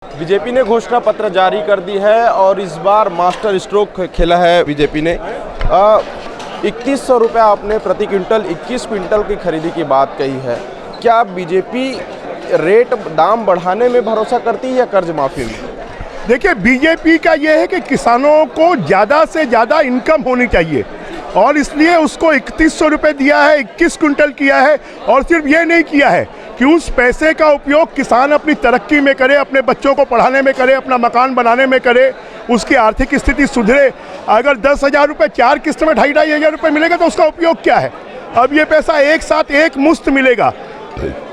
BJP ने घोषणा पत्र जारी कर दी है और इस बार मास्टर स्ट्रोक खेला है बीजेपी ने। 2100 रुपये आपने प्रति क्विंटल 21 क्विंटल की खरीदी की बात कही है। क्या बीजेपी रेट दाम बढ़ाने में भरोसा करती है या कर्ज माफी में? देखिए, बीजेपी का ये है कि किसानों को ज़्यादा से ज़्यादा इनकम होनी चाहिए और इसलिए उसको 3100 रुपये दिया है, 21 क्विंटल किया है। और सिर्फ ये नहीं किया है कि उस पैसे का उपयोग किसान अपनी तरक्की में करे, अपने बच्चों को पढ़ाने में करे, अपना मकान बनाने में करे, उसकी आर्थिक स्थिति सुधरे। अगर 10,000 रुपये 4 किस्त में 2,500 रुपये मिलेगा तो उसका उपयोग क्या है? अब ये पैसा एक साथ एक मुश्त मिलेगा।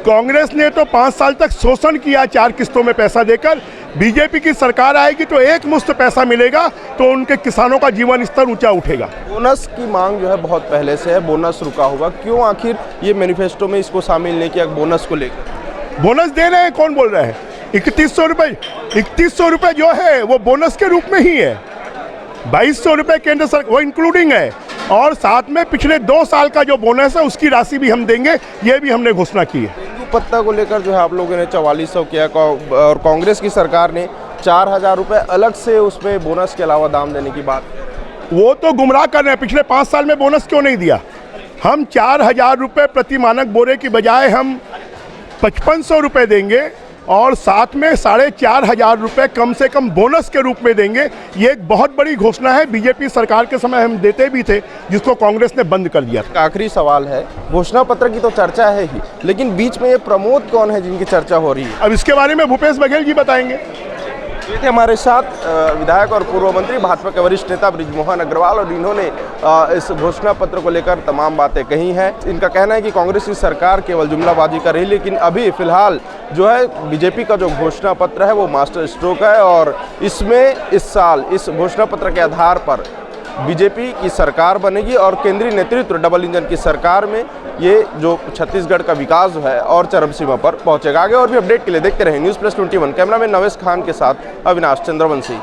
कांग्रेस ने तो 5 साल तक शोषण किया 4 किस्तों में पैसा देकर। बीजेपी की सरकार आएगी तो एक मुश्त पैसा मिलेगा तो उनके किसानों का जीवन स्तर ऊंचा उठेगा। बोनस की मांग जो है बहुत पहले से है, बोनस रुका होगा, क्यों आखिर ये मैनिफेस्टो में इसको शामिल नहीं किया बोनस को लेकर? बोनस दे रहे हैं, कौन बोल रहा है? 3100 रुपये, 3100 रुपये जो है वो बोनस के रूप में ही है। 2200 रुपये केंद्र सरकार वो इंक्लूडिंग है और साथ में पिछले 2 साल का जो बोनस है उसकी राशि भी हम देंगे, ये भी हमने घोषणा की है। पत्ता को लेकर जो है आप लोगों ने 4400 किया और कांग्रेस की सरकार ने 4000 रुपये अलग से उसमें बोनस के अलावा दाम देने की बात। वो तो गुमराह कर रहे हैं। पिछले 5 साल में बोनस क्यों नहीं दिया? हम 4000 रुपये प्रति मानक बोरे की बजाय हम 5500 रुपये देंगे और साथ में 4500 रुपये कम से कम बोनस के रूप में देंगे। ये एक बहुत बड़ी घोषणा है। बीजेपी सरकार के समय हम देते भी थे, जिसको कांग्रेस ने बंद कर दिया। आखिरी सवाल है, घोषणा पत्र की तो चर्चा है ही, लेकिन बीच में ये प्रमोद कौन है जिनकी चर्चा हो रही है? अब इसके बारे में भूपेश बघेल जी बताएंगे। ये थे हमारे साथ विधायक और पूर्व मंत्री भाजपा के वरिष्ठ नेता बृजमोहन अग्रवाल और इन्होंने इस घोषणा पत्र को लेकर तमाम बातें कही हैं। इनका कहना है कि कांग्रेस की सरकार केवल जुमलाबाजी कर रही, लेकिन अभी फिलहाल जो है बीजेपी का जो घोषणा पत्र है वो मास्टर स्ट्रोक है और इसमें इस साल इस घोषणा पत्र के आधार पर बीजेपी की सरकार बनेगी और केंद्रीय नेतृत्व डबल इंजन की सरकार में ये जो छत्तीसगढ़ का विकास जो है और चरम सीमा पर पहुंचेगा। आगे और भी अपडेट के लिए देखते रहें न्यूज़ प्लस 21। कैमरामैन नवेश खान के साथ अविनाश चंद्रवंशी।